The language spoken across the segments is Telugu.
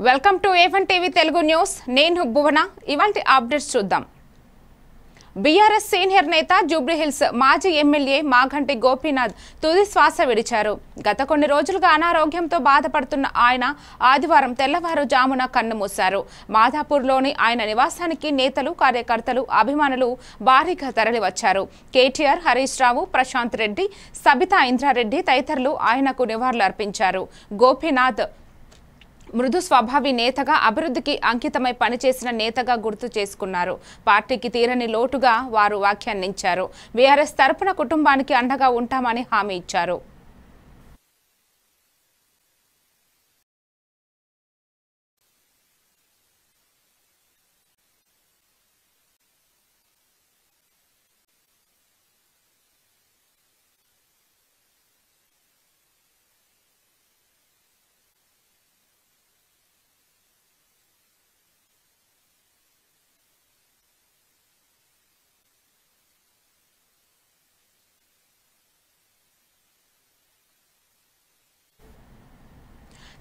Welcome to A1 TV Telugu news. నేను భువన. ఇవాల్టి అప్డేట్స్ చూద్దాం. బీఆర్ఎస్ సీనియర్ నేత జూబ్లీహిల్స్ మాజీ ఎమ్మెల్యే మాగంటి గోపీనాథ్ తుది శ్వాస విడిచారు. గత కొన్ని రోజులుగా అనారోగ్యంతో బాధపడుతున్న ఆయన ఆదివారం తెల్లవారుజామున కన్నుమూశారు. మాధాపూర్లోని ఆయన నివాసానికి నేతలు, కార్యకర్తలు, అభిమానులు భారీగా తరలివచ్చారు. కేటీఆర్, హరీష్ రావు, ప్రశాంత్ రెడ్డి, సబితా ఇంద్రారెడ్డి తదితరులు ఆయనకు నివాళులర్పించారు. గోపీనాథ్ మృదు స్వభావి నేతగా, అభివృద్ధికి అంకితమై పనిచేసిన నేతగా గుర్తు చేసుకున్నారు. పార్టీకి తీరని లోటుగా వారు వ్యాఖ్యానించారు. బీఆర్ఎస్ తరపున కుటుంబానికి అండగా ఉంటామని హామీ ఇచ్చారు.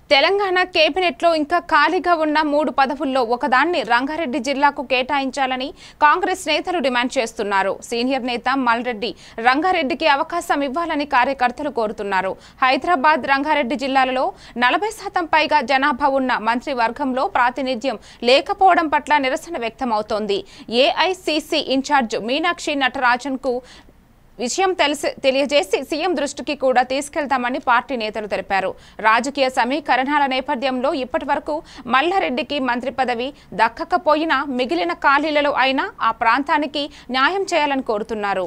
తెలంగాణ కేబినెట్లో ఇంకా ఖాళీగా ఉన్న 3 పదవుల్లో ఒకదాన్ని రంగారెడ్డి జిల్లాకు కేటాయించాలని కాంగ్రెస్ నేతలు డిమాండ్ చేస్తున్నారు. సీనియర్ నేత మల్రెడ్డి రంగారెడ్డికి అవకాశం ఇవ్వాలని కార్యకర్తలు కోరుతున్నారు. హైదరాబాద్, రంగారెడ్డి జిల్లాలలో 40% పైగా జనాభా ఉన్న మంత్రివర్గంలో ప్రాతినిధ్యం లేకపోవడం పట్ల నిరసన వ్యక్తమవుతోంది. ఏఐసీసీ ఇన్ఛార్జ్ మీనాక్షి నటరాజన్ కు విషయం తెలియజేసి సీఎం దృష్టికి కూడా తీసుకెళ్తామని పార్టీ నేతలు తెలిపారు. రాజకీయ సమీకరణాల నేపథ్యంలో ఇప్పటి వరకు మల్లారెడ్డికి మంత్రి పదవి దక్కకపోయినా మిగిలిన ఖాళీలలో అయినా ఆ ప్రాంతానికి న్యాయం చేయాలని కోరుతున్నారు.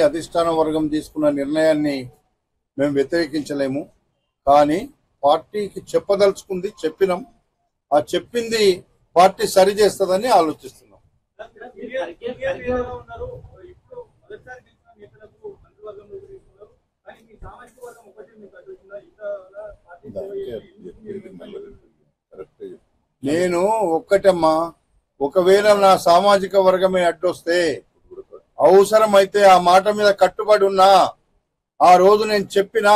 అధిష్టాన వర్గం తీసుకున్న నిర్ణయాన్ని మేము వ్యతిరేకించలేము. కానీ పార్టీకి చెప్పదలుచుకుంది చెప్పినాం. ఆ చెప్పింది పార్టీ సరి చేస్తుందని ఆలోచిస్తున్నాం. నేను ఒక్కటమ్మా, ఒకవేళ నా సామాజిక వర్గమే అడ్డొస్తే అవసరమైతే ఆ మాట మీద కట్టుబడి ఉన్నా. ఆ రోజు నేను చెప్పినా,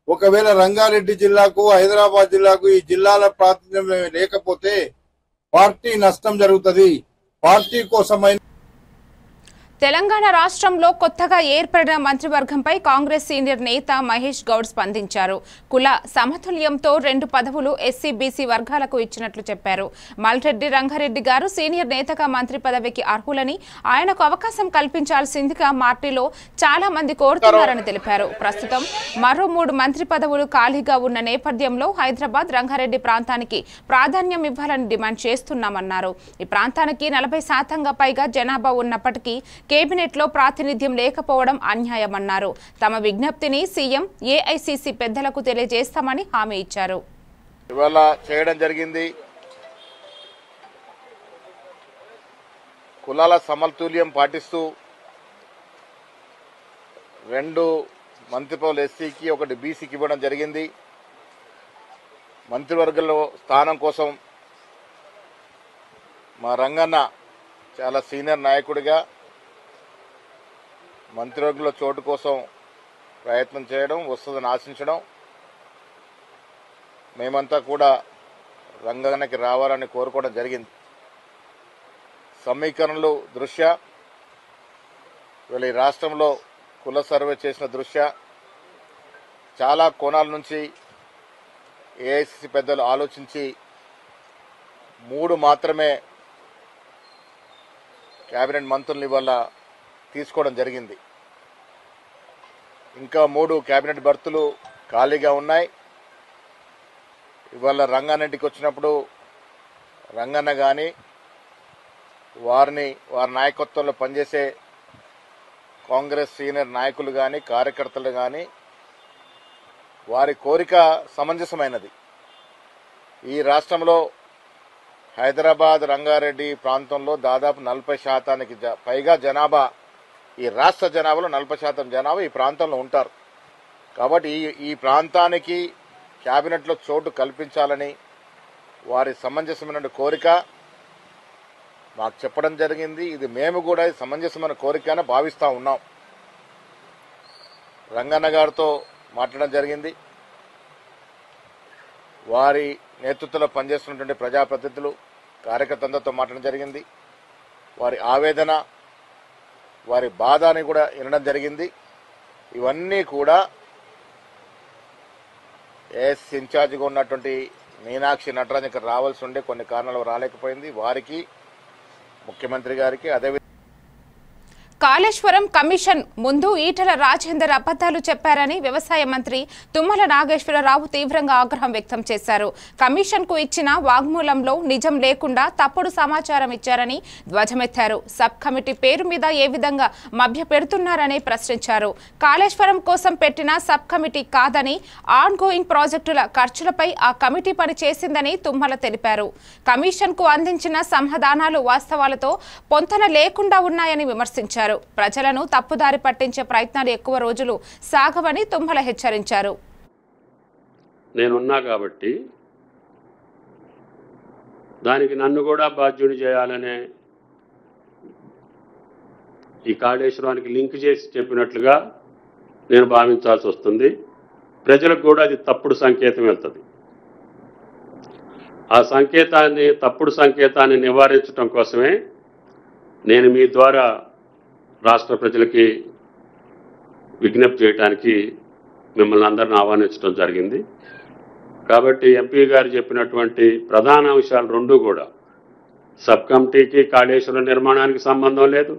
ఒకవేళ రంగారెడ్డి జిల్లాకు, హైదరాబాద్ జిల్లాకు ఈ జిల్లాల ప్రాతినిధ్యం లేకపోతే పార్టీ నష్టం జరుగుతుంది. పార్టీ కోసమైన తెలంగాణ రాష్ట్రంలో కొత్తగా ఏర్పడిన మంత్రివర్గంపై కాంగ్రెస్ సీనియర్ నేత మహేష్ గౌడ్ స్పందించారు. కుల సమతుల్యంతో 2 పదవులు ఎస్సీ, బీసీ వర్గాలకు ఇచ్చినట్లు చెప్పారు. మల్రెడ్డి రంగారెడ్డి గారు సీనియర్ నేతగా మంత్రి పదవికి అర్హులని, ఆయనకు అవకాశం కల్పించాల్సిందిగా పార్టీలో చాలా మంది కోరుతున్నారని తెలిపారు. ప్రస్తుతం మరో 3 మంత్రి పదవులు ఖాళీగా ఉన్న నేపథ్యంలో హైదరాబాద్, రంగారెడ్డి ప్రాంతానికి ప్రాధాన్యం ఇవ్వాలని డిమాండ్ చేస్తున్నామన్నారు. ఈ ప్రాంతానికి 40% పైగా జనాభా ఉన్నప్పటికీ కేబినెట్ లో ప్రాతినిధ్యం లేకపోవడం అన్యాయమన్నారు. తమ విజ్ఞప్తిని సీఎం, ఏఐసీసీ పెద్దలకు తెలియజేస్తామని హామీ ఇచ్చారు. ఇవాళ చేయడం జరిగింది. కులాల సమతుల్యం పాటిస్తూ 2 మంత్రి పదవులు ఎస్సీకి, 1 బీసీకి ఇవ్వడం జరిగింది. మంత్రివర్గంలో స్థానం కోసం మా రంగన్న చాలా సీనియర్ నాయకుడిగా మంత్రివర్గంలో చోటు కోసం ప్రయత్నం చేయడం, వస్తుందని ఆశించడం, మేమంతా కూడా రంగన్నకి రావాలని కోరుకోవడం జరిగింది. సమీకరణలు దృష్ట్యా, వీళ్ళ ఈ రాష్ట్రంలో కుల సర్వే చేసిన దృష్ట్యా చాలా కోణాల నుంచి ఏఐసీసీ పెద్దలు ఆలోచించి 3 మాత్రమే కేబినెట్ మంత్రులు ఇవాళ తీసుకోవడం జరిగింది. ఇంకా 3 కేబినెట్ బర్తులు ఖాళీగా ఉన్నాయి. ఇవాళ రంగారెడ్డికి వచ్చినప్పుడు రంగన్న కానీ, వారి నాయకత్వంలో పనిచేసే కాంగ్రెస్ సీనియర్ నాయకులు కానీ, కార్యకర్తలు కానీ, వారి కోరిక సమంజసమైనది. ఈ రాష్ట్రంలో హైదరాబాద్ రంగారెడ్డి ప్రాంతంలో దాదాపు 40% పైగా జనాభా, ఈ రాష్ట్ర జనాభాలో 40% జనాభా ఈ ప్రాంతంలో ఉంటారు. కాబట్టి ఈ ప్రాంతానికి క్యాబినెట్లో చోటు కల్పించాలని వారి సమంజసమైన కోరిక మాకు చెప్పడం జరిగింది. ఇది మేము కూడా సమంజసమైన కోరికనే భావిస్తూ ఉన్నాం. రంగన్న గారితో మాట్లాడడం జరిగింది. వారి నేతృత్వంలో పనిచేస్తున్నటువంటి ప్రజాప్రతినిధులు, కార్యకర్తలతో మాట్లాడడం జరిగింది. వారి ఆవేదన, వారి బాధని కూడా వినడం జరిగింది. ఇవన్నీ కూడా ఏఎస్ ఇన్ఛార్జిగా ఉన్నటువంటి మీనాక్షి నటరాజన్ ఇక్కడ రావాల్సి ఉండే కొన్ని కారణాలు రాలేకపోయింది. వారికి, ముఖ్యమంత్రి గారికి, అదేవిధంగా కాళేశ్వరం కమిషన్ ముందు ఈటల రాజేందర్ అబద్దాలు చెప్పారని వ్యవసాయ మంత్రి తుమ్మల నాగేశ్వరరావు తీవ్రంగా ఆగ్రహం వ్యక్తం చేశారు. కమిషన్ కు ఇచ్చిన వాగ్మూలంలో నిజం లేకుండా తప్పుడు సమాచారం ఇచ్చారని ధ్వజమెత్తారు. సబ్ కమిటీ పేరు మీద ఏ విధంగా మభ్య పెడుతున్నారని ప్రశ్నించారు. కాళేశ్వరం కోసం పెట్టిన సబ్ కమిటీ కాదని, ఆన్ గోయింగ్ ప్రాజెక్టుల ఖర్చులపై ఆ కమిటీ పని చేసిందని తుమ్మల తెలిపారు. కమిషన్ కు అందించిన సమాధానాలు వాస్తవాలతో పొంతన లేకుండా ఉన్నాయని విమర్శించారు. ప్రజలను తప్పుదారి పట్టించే ప్రయత్నాలు ఎక్కువ రోజులు సాగవని తుమ్మల హెచ్చరించారు. నేనున్నా కాబట్టి దానికి నన్ను కూడా బాధ్యుని చేయాలనే ఈ కాళేశ్వరానికి లింక్ చేసి చెప్పినట్లుగా నేను భావించాల్సి వస్తుంది. ప్రజలకు కూడా అది తప్పుడు సంకేతం వెళ్తుంది. ఆ తప్పుడు సంకేతాన్ని నివారించడం కోసమే నేను మీ ద్వారా రాష్ట్ర ప్రజలకి విజ్ఞప్తి చేయడానికి మిమ్మల్ని అందరిని ఆహ్వానించడం జరిగింది. కాబట్టి ఎంపీ గారు చెప్పినటువంటి ప్రధాన అంశాలు రెండు కూడా, సబ్ కమిటీకి కాళేశ్వరం నిర్మాణానికి సంబంధం లేదు,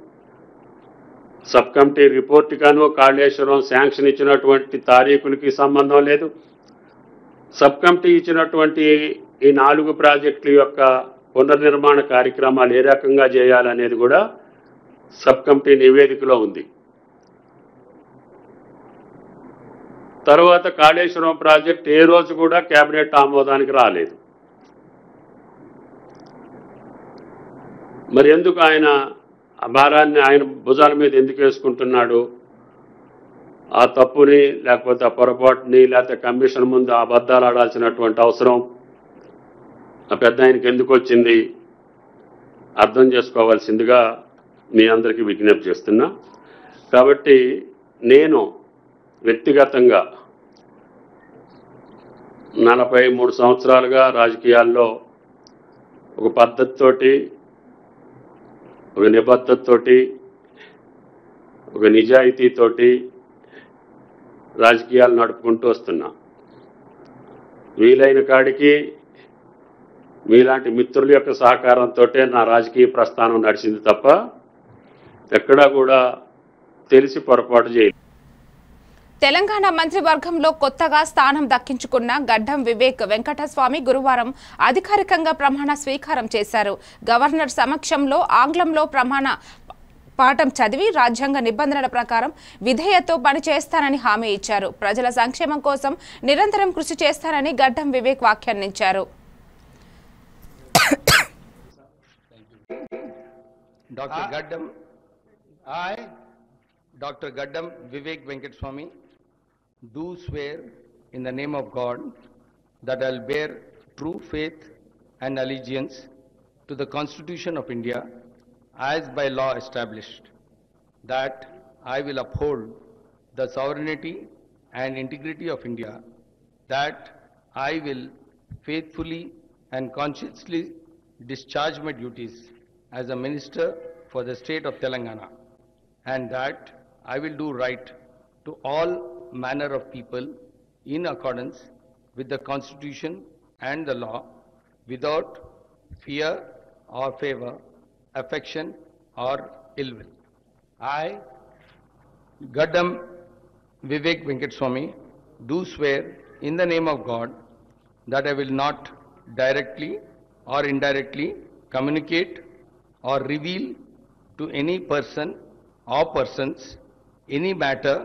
సబ్ కమిటీ రిపోర్ట్ గాను కాళేశ్వరం శాంక్షన్ ఇచ్చినటువంటి తారీఖులకి సంబంధం లేదు, సబ్ కమిటీ ఇచ్చినటువంటి ఈ 4 ప్రాజెక్టుల యొక్క పునర్నిర్మాణ కార్యక్రమాలు ఏ రకంగా చేయాలనేది కూడా సబ్ కమిటీ నివేదికలో ఉంది. తర్వాత కాళేశ్వరం ప్రాజెక్ట్ ఏ రోజు కూడా కేబినెట్ ఆమోదానికి రాలేదు. మరి ఎందుకు ఆయన ఆ భారాన్ని ఆయన భుజాల మీద ఎందుకు వేసుకుంటున్నాడు? ఆ తప్పుని, లేకపోతే ఆ పొరపాటుని, లేకపోతే కమిషన్ ముందు అబద్ధాలు ఆడాల్సినటువంటి అవసరం ఆ పెద్ద ఆయనకి ఎందుకు వచ్చింది అర్థం చేసుకోవాల్సిందిగా మీ అందరికీ విజ్ఞప్తి చేస్తున్నా. కాబట్టి నేను వ్యక్తిగతంగా 43 సంవత్సరాలుగా రాజకీయాల్లో ఒక పద్ధతితోటి, ఒక నిబద్ధతతోటి, ఒక నిజాయితీతోటి రాజకీయాలు నడుపుకుంటూ వస్తున్నా. వీలైన కాడికి మీలాంటి మిత్రుల యొక్క సహకారంతో నా రాజకీయ ప్రస్థానం నడిచింది తప్ప ఎక్కడా కూడా తెలిసి పొరపాటు చేయలేదు. తెలంగాణ మంత్రివర్గంలో కొత్తగా స్థానం దక్కించుకున్న గడ్డం వివేక్ వెంకటస్వామి గురువారం అధికారికంగా ప్రమాణ స్వీకారం చేశారు. గవర్నర్ సమక్షంలో ఆంగ్లంలో ప్రమాణ పాఠం చదివి రాజ్యాంగ నిబంధనల ప్రకారం విధేయతతో పనిచేస్తానని హామీ ఇచ్చారు. ప్రజల సంక్షేమం కోసం నిరంతరం కృషి చేస్తానని గడ్డం వివేక్ వ్యాఖ్యానించారు. Dr. Gaddam Vivek Venkateswamy, do swear in the name of God that I will bear true faith and allegiance to the Constitution of India as by law established, that I will uphold the sovereignty and integrity of India, that I will faithfully and conscientiously discharge my duties as a minister for the state of Telangana, and that I will do right to all manner of people in accordance with the Constitution and the law, without fear or favor, affection or ill will. I, Gaddam Vivek Venkateswamy, do swear in the name of God that I will not directly or indirectly communicate or reveal to any person or persons any matter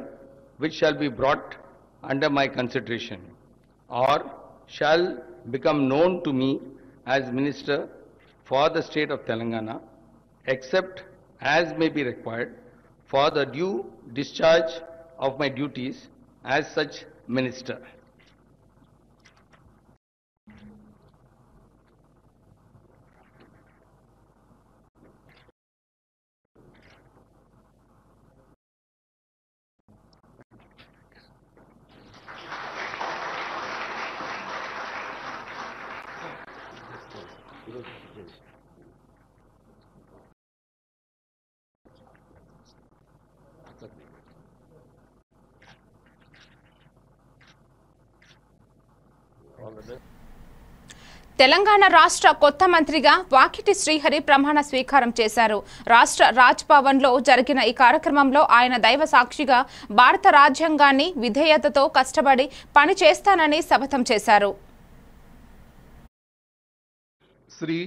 which shall be brought under my consideration or shall become known to me as Minister for the state of Telangana, except as may be required for the due discharge of my duties as such minister. Telangana రాష్ట్ర కొత్త మంత్రిగా వాకిటి శ్రీహరి ప్రమాణ స్వీకారం చేశారు. రాష్ట్ర రాజ్ భవన్ లో జరిగిన ఈ కార్యక్రమంలో ఆయన దైవ సాక్షిగా భారత రాజ్యాంగాన్ని విధేయతతో కష్టపడి పని చేస్తానని శపథం చేశారు. శ్రీ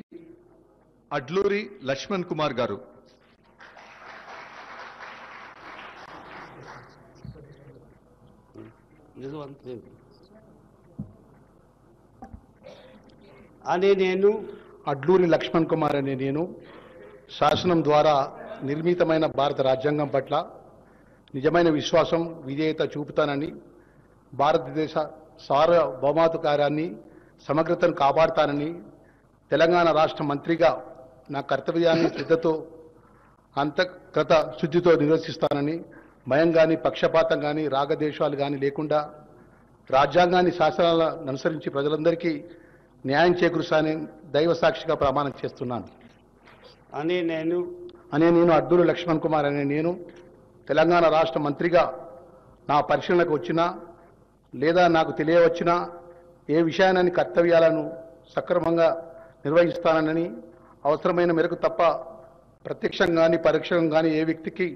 అడ్లూరి లక్ష్మణ్ కుమార్ గారు. అడ్లూరి లక్ష్మణ్ కుమార్ అనే నేను శాసనం ద్వారా నిర్మితమైన భారత రాజ్యాంగం పట్ల నిజమైన విశ్వాసం విధేయత చూపుతానని, భారతదేశ సార్వభౌమాధికారాన్ని సమగ్రతను కాపాడుతానని, తెలంగాణ రాష్ట్ర మంత్రిగా నా కర్తవ్యాన్ని శ్రద్ధతో అంతఃగత శుద్ధితో నిర్వర్తిస్తానని, భయం కానీ పక్షపాతం కానీ రాగద్వేషాలు కానీ లేకుండా రాజ్యాంగాన్ని శాసనాలను అనుసరించి ప్రజలందరికీ న్యాయం చేకూరుస్తానని దైవ సాక్షిగా ప్రమాణం చేస్తున్నాను. నేను అడ్లూరి లక్ష్మణ్ కుమార్ అనే నేను తెలంగాణ రాష్ట్ర మంత్రిగా నా పరిశీలనకు వచ్చినా లేదా నాకు తెలియవచ్చినా ఏ విషయాన్ని కర్తవ్యాలను సక్రమంగా నిర్వహిస్తానని, అవసరమైన మేరకు తప్ప ప్రత్యక్షంగా కానీ పరోక్షంగా కానీ ఏ వ్యక్తికి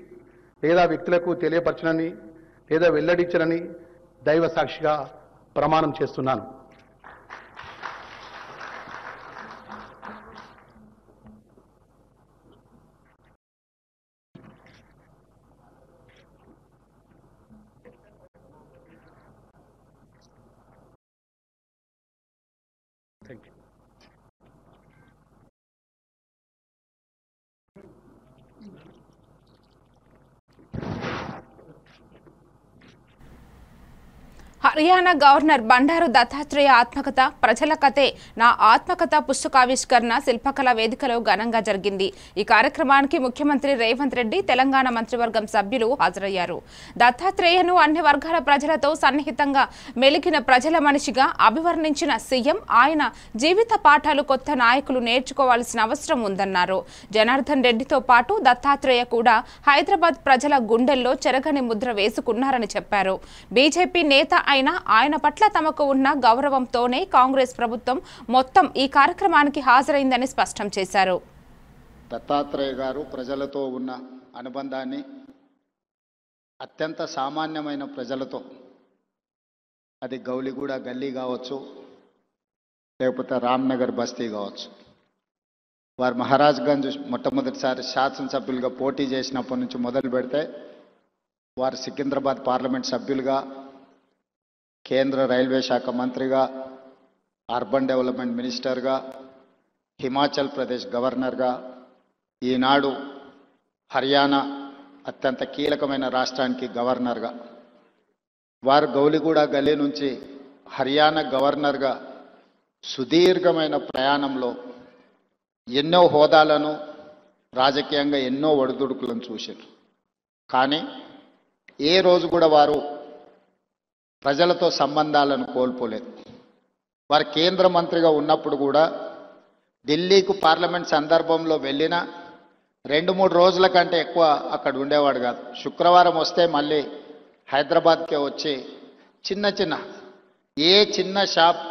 లేదా వ్యక్తులకు తెలియపరచనని లేదా వెల్లడించనని దైవ సాక్షిగా ప్రమాణం చేస్తున్నాను. హర్యానా గవర్నర్ బండారు దత్తాత్రేయ ఆత్మకథ ప్రజల కథే నా ఆత్మకథ పుస్తకావిష్కరణ శిల్పకళ వేదికలో ఘనంగా జరిగింది. ఈ కార్యక్రమానికి ముఖ్యమంత్రి రేవంత్ రెడ్డి, తెలంగాణ మంత్రివర్గం సభ్యులు హాజరయ్యారు. దత్తాత్రేయను అన్ని వర్గాల ప్రజలతో సన్నిహితంగా మెలిగిన ప్రజల మనిషిగా అభివర్ణించిన సీఎం ఆయన జీవిత పాఠాలు కొత్త నాయకులు నేర్చుకోవాల్సిన అవసరం ఉందన్నారు. జనార్దన్ రెడ్డితో పాటు దత్తాత్రేయ కూడా హైదరాబాద్ ప్రజల గుండెల్లో చెరగని ముద్ర వేసుకున్నారని చెప్పారు. బీజేపీ నేత అయినా ఆయన పట్ల తమకు ఉన్న గౌరవంతోనే కాంగ్రెస్ ప్రభుత్వం మొత్తం ఈ కార్యక్రమానికి హాజరైందని స్పష్టం చేశారు. దత్తాత్రేయ గారు ప్రజలతో ఉన్న అనుబంధాన్ని అత్యంత సామాన్యమైన ప్రజలతో, అది గౌలిగూడ గల్లీ కావచ్చు లేకపోతే రామ్నగర్ బస్తీ కావచ్చు, వారు మహారాజ్గంజ్ మొట్టమొదటిసారి శాసనసభ్యులుగా పోటీ చేసినప్పటి నుంచి మొదలు పెడితే వారు సికింద్రాబాద్ పార్లమెంట్ సభ్యులుగా, కేంద్ర రైల్వే శాఖ మంత్రిగా, అర్బన్ డెవలప్మెంట్ మినిస్టర్గా, హిమాచల్ ప్రదేశ్ గవర్నర్గా, ఈనాడు హర్యానా అత్యంత కీలకమైన రాష్ట్రానికి గవర్నర్గా, వారు గౌలిగూడ గల్లీ నుంచి హర్యానా గవర్నర్గా సుదీర్ఘమైన ప్రయాణంలో ఎన్నో హోదాలను, రాజకీయంగా ఎన్నో ఒడిదుడుకులను చూశారు. కానీ ఏ రోజు కూడా వారు ప్రజలతో సంబంధాలను కోల్పోలేదు. వారు కేంద్ర మంత్రిగా ఉన్నప్పుడు కూడా ఢిల్లీకు పార్లమెంట్ సందర్భంలో వెళ్ళినా 2-3 రోజుల కంటే ఎక్కువ అక్కడ ఉండేవాడు కాదు. శుక్రవారం వస్తే మళ్ళీ హైదరాబాద్కే వచ్చి ఏ చిన్న షాప్,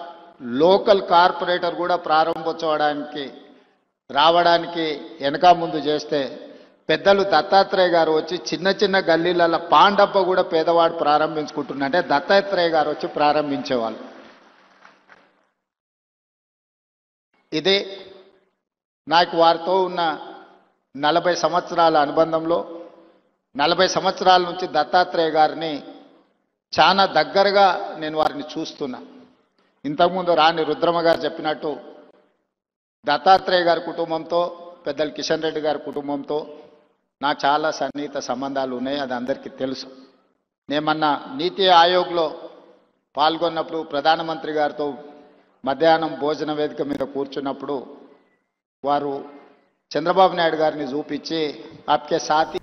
లోకల్ కార్పొరేటర్ కూడా ప్రారంభించడానికి రావడానికి వెనక ముందు చేస్తే పెద్దలు దత్తాత్రేయ గారు వచ్చి చిన్న గల్లీలలో పాండప్ప కూడా పేదవాడు ప్రారంభించుకుంటున్నంటే దత్తాత్రేయ గారు వచ్చి ప్రారంభించేవాళ్ళు. ఇదే నాకు వారితో ఉన్న 40 సంవత్సరాల అనుబంధంలో 40 సంవత్సరాల నుంచి దత్తాత్రేయ గారిని చాలా దగ్గరగా నేను వారిని చూస్తున్నా. ఇంతకుముందు రాణి రుద్రమ్మ గారు చెప్పినట్టు దత్తాత్రేయ గారి కుటుంబంతో, పెద్దలు కిషన్ రెడ్డి గారి కుటుంబంతో నాకు చాలా సన్నిహిత సంబంధాలు ఉన్నాయి, అది అందరికీ తెలుసు. నేను మొన్న నీతి ఆయోగ్లో పాల్గొన్నప్పుడు ప్రధానమంత్రి గారితో మధ్యాహ్నం భోజన వేదిక మీద కూర్చున్నప్పుడు వారు చంద్రబాబు నాయుడు గారిని చూపించి ఆప్కే సాథీ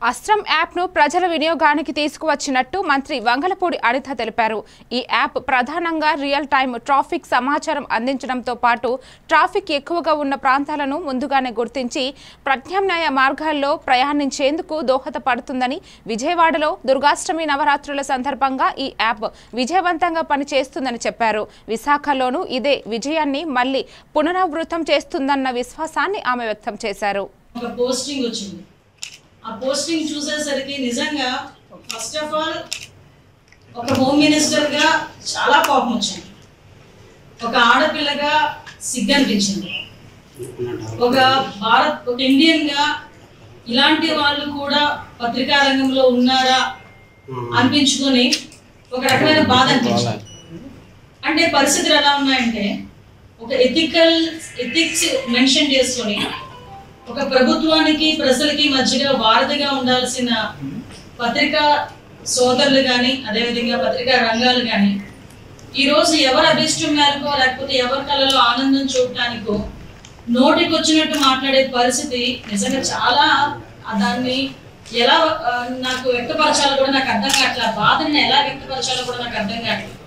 అస్త్రం యాప్ను ప్రజల వినియోగానికి తీసుకువచ్చినట్టు మంత్రి వంగలపూడి అనిత తెలిపారు. ఈ యాప్ ప్రధానంగా రియల్ టైమ్ ట్రాఫిక్ సమాచారం అందించడంతో పాటు ట్రాఫిక్ ఎక్కువగా ఉన్న ప్రాంతాలను ముందుగానే గుర్తించి ప్రత్యామ్నాయ మార్గాల్లో ప్రయాణించేందుకు దోహదపడుతుందని, విజయవాడలో దుర్గాష్టమి నవరాత్రుల సందర్భంగా ఈ యాప్ విజయవంతంగా పనిచేస్తుందని చెప్పారు. విశాఖలోనూ ఇదే విజయాన్ని మళ్లీ పునరావృతం చేస్తుందన్న విశ్వాసాన్ని ఆమె వ్యక్తం చేశారు. ఆ పోస్టింగ్ చూసేసరికి నిజంగా ఫస్ట్ ఆఫ్ ఆల్ ఒక హోమ్ మినిస్టర్గా చాలా కోపం వచ్చింది, ఒక ఆడపిల్లగా సిగ్గనిపించింది, ఒక ఇండియన్గా ఇలాంటి వాళ్ళు కూడా పత్రికా రంగంలో ఉన్నారా అనిపించుకొని ఒక రకమైన బాధ అనిపించింది. అంటే పరిస్థితులు ఎలా ఉన్నాయంటే ఒక ఎథిక్స్ మెన్షన్ చేసుకొని ఒక ప్రభుత్వానికి ప్రజలకి మధ్యగా వారధిగా ఉండాల్సిన పత్రికా సోదరులు కానీ అదేవిధంగా పత్రికా రంగాలు కానీ ఈరోజు ఎవరు అభిష్టం మేరకో లేకపోతే ఎవరి కళలో ఆనందం చూడటానికో నోటికి వచ్చినట్టు మాట్లాడే పరిస్థితి నిజంగా చాలా, దాన్ని ఎలా నాకు వ్యక్తపరచాలో కూడా నాకు అర్థం కావట్లేదు, బాధని ఎలా వ్యక్తపరచాలో కూడా నాకు అర్థం కావట్లేదు.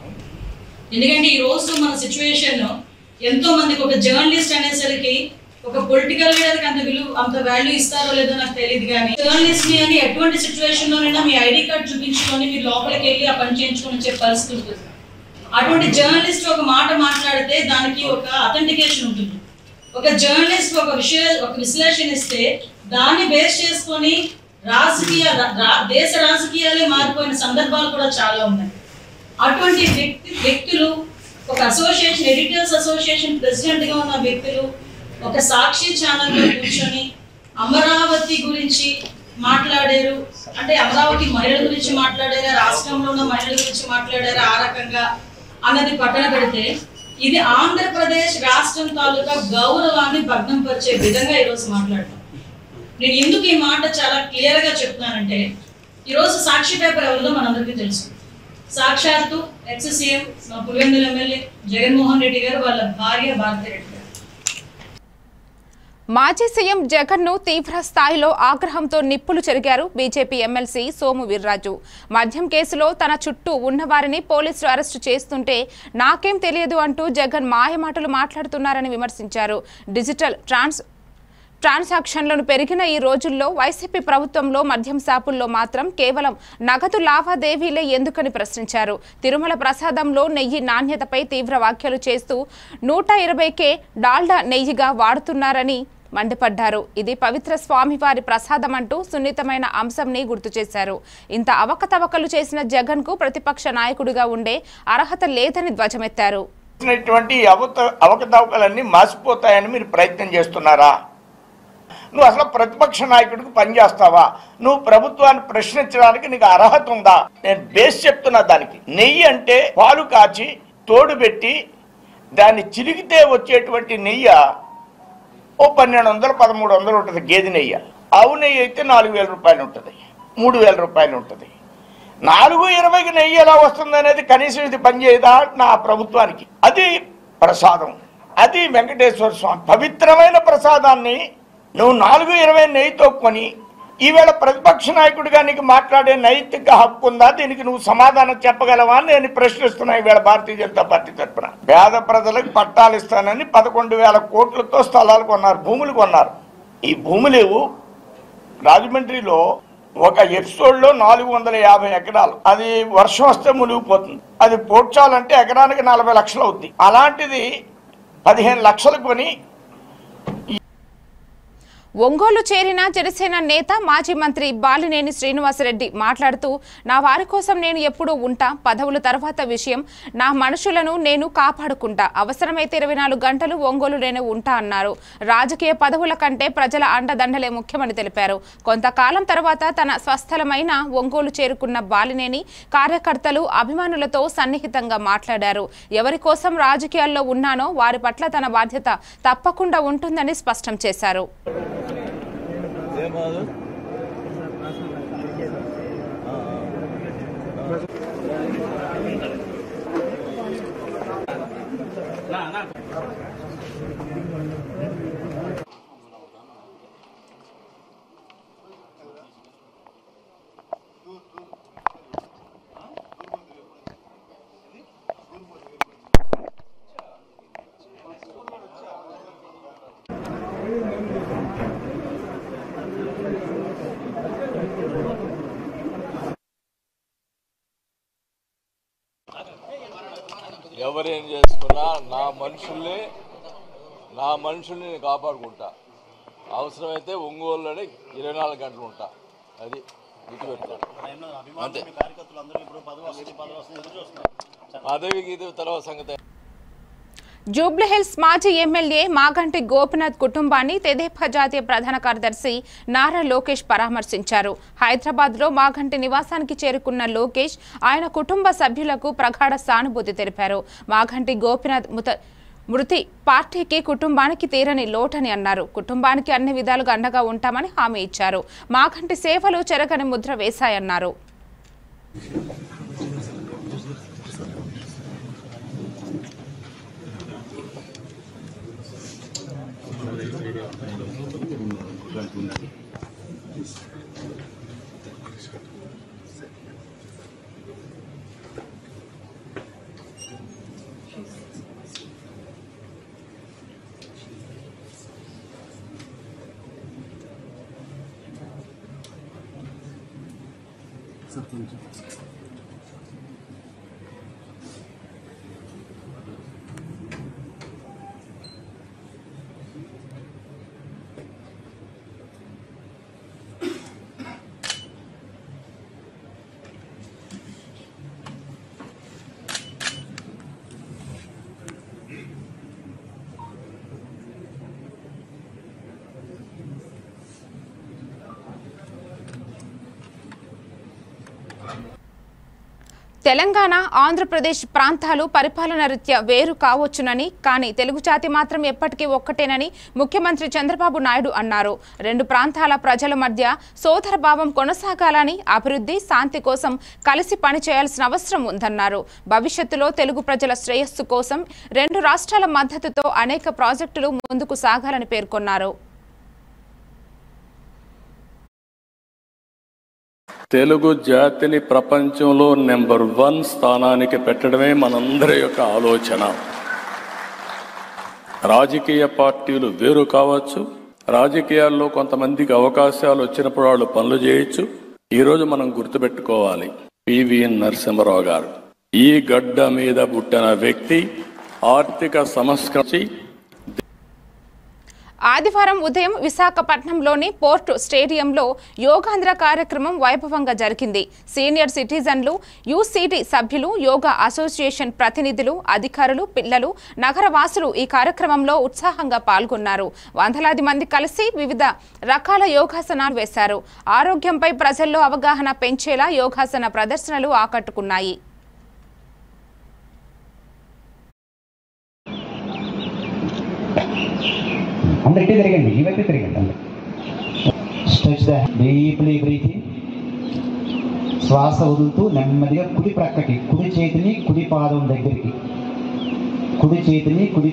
ఎందుకంటే ఈ రోజు మన సిచ్యువేషన్ ఎంతో మందికి ఒక జర్నలిస్ట్ అనేసరికి ఒక పొలిటికల్ లీడర్కి అంత వాల్యూ ఇస్తారో లేదో నాకు తెలియదు, కానీ జర్నలిస్ట్ ని అని ఎటువంటి సిచ్యువేషన్ లోనైనా మీ ఐడి కార్డ్ చూపించుకొని మీరు లోపలికి వెళ్ళి ఆ పని చేయించుకొని వచ్చే పరిస్థితి ఉంటుంది. అటువంటి జర్నలిస్ట్ ఒక మాట మాట్లాడితే దానికి ఒక అథెంటికేషన్ ఉంటుంది. ఒక జర్నలిస్ట్ ఒక విశ్లేషణ ఇస్తే దాన్ని బేస్ చేసుకొని దేశ రాజకీయాలే మారిపోయిన సందర్భాలు కూడా చాలా ఉన్నాయి. అటువంటి వ్యక్తులు ఒక అసోసియేషన్, ఎడిటర్స్ అసోసియేషన్ ప్రెసిడెంట్ గా ఉన్న వ్యక్తులు ఒక సాక్షి ఛానల్లో కూర్చొని అమరావతి గురించి మాట్లాడారు, అంటే అమరావతి మహిళల గురించి మాట్లాడారా, రాష్ట్రంలో ఉన్న మహిళల గురించి మాట్లాడారా, ఆ రకంగా అన్నది పక్కన పెడితే ఇది ఆంధ్రప్రదేశ్ రాష్ట్రం తాలూకా గౌరవాన్ని భగ్నం పరిచే విధంగా ఈరోజు మాట్లాడతాం. నేను ఎందుకు ఈ మాట చాలా క్లియర్ గా చెప్తున్నానంటే ఈరోజు సాక్షి పేపర్ ఎవరిదో మనందరికీ తెలుసు. సాక్షాత్తు ex CM Pulivendula MLA Jaganmohan Reddy గారు వాళ్ళ భార్య భారతి రెడ్డి గారు. మాజీ సీఎం జగన్ ను తీవ్ర స్థాయిలో ఆగ్రహంతో నిప్పులు చెరిగారు బీజేపీ ఎమ్మెల్సీ సోము వీర్రాజు. మద్యం కేసులో తన చుట్టూ ఉన్నవారిని పోలీసులు అరెస్టు చేస్తుంటే నాకేం తెలియదు అంటూ జగన్ మాయమాటలు మాట్లాడుతున్నారని విమర్శించారు. డిజిటల్ ట్రాన్సాక్షన్లను పెరిగిన ఈ రోజుల్లో వైసీపీ ప్రభుత్వంలో మద్యం షాపుల్లో మాత్రం కేవలం నగదు లావాదేవీలే ఎందుకని ప్రశ్నించారు. తిరుమల ప్రసాదంలో నెయ్యి నాణ్యతపై తీవ్ర వ్యాఖ్యలు చేస్తూ 120K డాల్డా నెయ్యిగా వాడుతున్నారని మండిపడ్డారు. ఇది పవిత్ర స్వామివారి ప్రసాదం అంటూ సున్నితమైన అంశంని గుర్తు చేశారు. ఇంత అవకతవకలు చేసిన జగన్ కు ప్రతిపక్ష నాయకుడిగా ఉండే అర్హత లేదని ధ్వజమెత్తారు. అవకతవకలన్నీ మాసిపోతాయని మీరు ప్రయత్నం చేస్తున్నారా? నువ్వు అసలు ప్రతిపక్ష నాయకుడికి పనిచేస్తావా? నువ్వు ప్రభుత్వాన్ని ప్రశ్నించడానికి నీకు అర్హత ఉందా? నేను బేస్ చెప్తున్నా. దానికి నెయ్యి అంటే పాలు కాచి తోడు పెట్టి దాన్ని చిలికితే వచ్చేటువంటి నెయ్యి ఓ 1200-1300 ఉంటుంది గేదె నెయ్యి. ఆవు నెయ్యి అయితే 4000 రూపాయలు ఉంటుంది, 3000 రూపాయలు ఉంటుంది. 420కి నెయ్యి ఎలా వస్తుంది అనేది కనీసం ఇది పనిచేయదా నా ప్రభుత్వానికి? అది ప్రసాదం, అది వెంకటేశ్వర స్వామి పవిత్రమైన ప్రసాదాన్ని నువ్వు 420 నెయ్యితో కొని ఈవేళ ప్రతిపక్ష నాయకుడిగా నీకు మాట్లాడే నైతిక హక్కు ఉందా? దీనికి నువ్వు సమాధానం చెప్పగలవా అని నేను ప్రశ్నిస్తున్నా. ఈవేళ భారతీయ జనతా పార్టీ తరఫున పేద ప్రజలకు పట్టాలు ఇస్తానని 11,000 కోట్లతో స్థలాలు కొన్నారు, భూములు కొన్నారు. ఈ భూములు రాజమండ్రిలో ఒక ఎపిసోడ్లో 450 ఎకరాలు, అది వర్షం వస్తే మునిగిపోతుంది. అది పోడ్చాలంటే ఎకరానికి 40 లక్షలు అవుద్ది. అలాంటిది 15 లక్షలు కొని ఒంగోలు చేరిన జనసేన నేత మాజీ మంత్రి బాలినేని శ్రీనివాసరెడ్డి మాట్లాడుతూ నా వారి కోసం నేను ఎప్పుడూ ఉంటా, పదవుల తర్వాత విషయం, నా మనుషులను నేను కాపాడుకుంటా, అవసరమైతే 24 గంటలు ఒంగోలులోనే ఉంటా అన్నారు. రాజకీయ పదవుల కంటే ప్రజల అండదండలే ముఖ్యమని తెలిపారు. కొంతకాలం తర్వాత తన స్వస్థలమైన ఒంగోలు చేరుకున్న బాలినేని కార్యకర్తలు అభిమానులతో సన్నిహితంగా మాట్లాడారు. ఎవరి కోసం రాజకీయాల్లో ఉన్నానో వారి పట్ల తన బాధ్యత తప్పకుండా ఉంటుందని స్పష్టం చేశారు. ఎవరేం చేసుకున్నా నా మనుషుల్ని నేను కాపాడుకుంటా, అవసరమైతే ఒంగోలులోనే 24 గంటలు ఉంటా. అది గుర్తుపెట్టాను. అంతే, పదవికి ఇది తర్వాత సంగతి. జూబ్లీహిల్స్ మాజీ ఎమ్మెల్యే మాగంటి గోపీనాథ్ కుటుంబాన్ని తెదేపా జాతీయ ప్రధాన కార్యదర్శి నారా లోకేష్ పరామర్శించారు. హైదరాబాద్లో మాగంటి నివాసానికి చేరుకున్న లోకేష్ ఆయన కుటుంబ సభ్యులకు ప్రగాఢ సానుభూతి తెలిపారు. మాగంటి గోపీనాథ్ మృతి పార్టీకి కుటుంబానికి తీరని లోటని అన్నారు. కుటుంబానికి అన్ని విధాలుగా అండగా ఉంటామని హామీ ఇచ్చారు. మాగంటి సేవలు చెరగని ముద్ర వేశాయన్నారు. తెలంగాణ, ఆంధ్రప్రదేశ్ ప్రాంతాలు పరిపాలన రీత్యా వేరు కావచ్చునని, కానీ తెలుగు జాతి మాత్రం ఎప్పటికీ ఒక్కటేనని ముఖ్యమంత్రి చంద్రబాబు నాయుడు అన్నారు. 2 ప్రాంతాల ప్రజల మధ్య సోదరభావం కొనసాగాలని, అభివృద్ధి, శాంతి కోసం కలిసి పనిచేయాల్సిన అవసరం ఉందన్నారు. భవిష్యత్తులో తెలుగు ప్రజల శ్రేయస్సు కోసం 2 రాష్ట్రాల మద్దతుతో అనేక ప్రాజెక్టులు ముందుకు సాగాలని పేర్కొన్నారు. తెలుగు జాతిని ప్రపంచంలో నెంబర్ 1 స్థానానికి పెట్టడమే మనందరి యొక్క ఆలోచన. రాజకీయ పార్టీలు వేరు కావచ్చు, రాజకీయాల్లో కొంతమందికి అవకాశాలు వచ్చినప్పుడు వాళ్ళు పనులు చేయొచ్చు. ఈరోజు మనం గుర్తుపెట్టుకోవాలి, పివిఎన్ నరసింహారావు గారు ఈ గడ్డ మీద పుట్టిన వ్యక్తి. ఆర్థిక సంస్కృతి ఆదివారం ఉదయం విశాఖపట్నంలోని పోర్టు స్టేడియంలో యోగాంధ్ర కార్యక్రమం వైభవంగా జరిగింది. సీనియర్ సిటిజన్లు, యూసీటీ సభ్యులు, యోగా అసోసియేషన్ ప్రతినిధులు, అధికారులు, పిల్లలు, నగరవాసులు ఈ కార్యక్రమంలో ఉత్సాహంగా పాల్గొన్నారు. వందలాది మంది కలిసి వివిధ రకాల యోగాసనాలు వేశారు. ఆరోగ్యంపై ప్రజల్లో అవగాహన పెంచేలా యోగాసన ప్రదర్శనలు ఆకట్టుకున్నాయి. అందరికీ తిరగండి, ఇవైతే తిరగండి. Stretch the deeply breathing. శ్వాస వదులుతూ నెమ్మదిగా కుడి ప్రక్కకి, కుడి చేతిని కుడి పాదం దగ్గరికి, కుడి చేతిని కుడి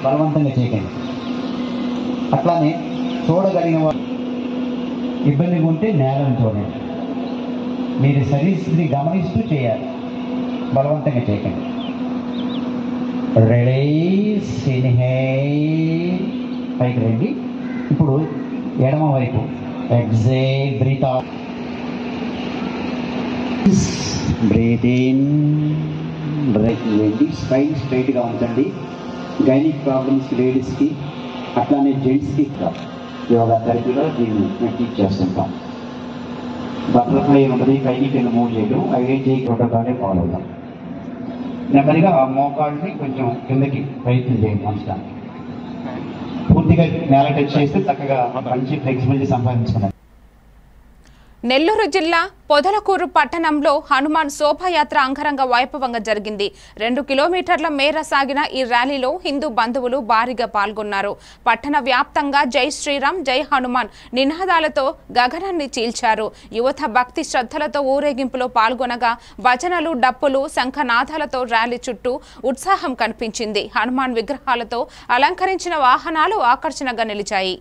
బలవంతంగా చేయకండి. అట్లానే చూడగలిగిన వారు ఇబ్బందిగా ఉంటే నేలను చూడండి. మీరు శరీరాన్ని గమనిస్తూ చేయాలి, బలవంతంగా చేయకండి. రిలీజ్, ఇన్హేల్, పైకి రండి. ఇప్పుడు ఎడమ వైపు exhale, breathe out, breathe in, breathe in. Spine స్ట్రైట్గా ఉంచండి. గైనిక్ ప్రాబ్లమ్స్ లేడీస్కి, అట్లానే జెంట్స్కి యోగా థెరపీలో దీన్ని టీచ్ చేస్తుంటాం. బటర్ఫ్లై ఉంటుంది, పైకి కింద మూవ్ చేయడం, అవి చేయకుండా ఫాలో అవుతాం. నెమ్మదిగా ఆ మోకాళ్ళని కొంచెం కిందకి ప్రయత్నం చేయండి ఉంచడానికి. పూర్తిగా నేల టచ్ చేస్తే చక్కగా మంచి ఫ్లెక్సిబిలిటీ సంపాదించుకున్నారు. నెల్లూరు జిల్లా పొదలకూరు పట్టణంలో హనుమాన్ శోభాయాత్ర అంగరంగ వైభవంగా జరిగింది. 2 కిలోమీటర్ల మేర సాగిన ఈ ర్యాలీలో హిందూ బంధువులు భారీగా పాల్గొన్నారు. పట్టణ వ్యాప్తంగా జై శ్రీరామ్, జై హనుమాన్ నినాదాలతో గగనాన్ని చీల్చారు. యువత భక్తి శ్రద్ధలతో ఊరేగింపులో పాల్గొనగా భజనలు, డప్పులు, శంఖనాదాలతో ర్యాలీ చుట్టూ ఉత్సాహం కనిపించింది. హనుమాన్ విగ్రహాలతో అలంకరించిన వాహనాలు ఆకర్షణగా నిలిచాయి.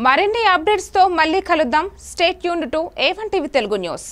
మరిన్ని అప్డేట్స్ తో మళ్ళీ కలుద్దాం. Stay tuned to A1 TV Telugu news.